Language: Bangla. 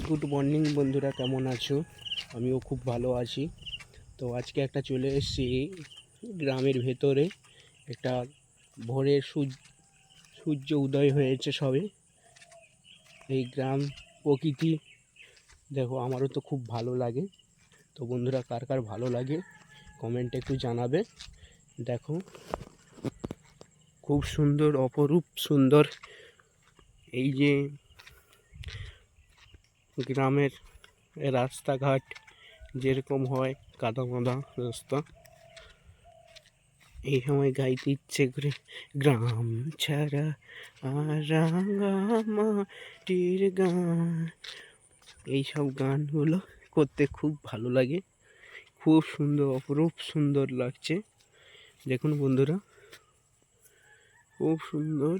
গুড মর্নিং বন্ধুরা, কেমন আছো? আমিও খুব ভালো আছি। তো আজকে একটা চলে এসেছি গ্রামের ভেতরে। একটা ভোরের সূর্য উদয় হয়েছে সবে। এই গ্রাম প্রকৃতি দেখো, আমারও তো খুব ভালো লাগে। তো বন্ধুরা, কার কার ভালো লাগে কমেন্টে একটু জানাবে। দেখো, খুব সুন্দর, অপরূপ সুন্দর এই যে গ্রামের রাস্তাঘাট যেরকম হয়, কাদা মাদা রাস্তা, এই সময় গাইতে ইচ্ছে করে, গ্রাম ছাড়া আর রাঙা মাটির গান। এইসব গানগুলো করতে খুব ভালো লাগে, খুব সুন্দর, অপরূপ সুন্দর লাগছে। দেখুন বন্ধুরা, খুব সুন্দর।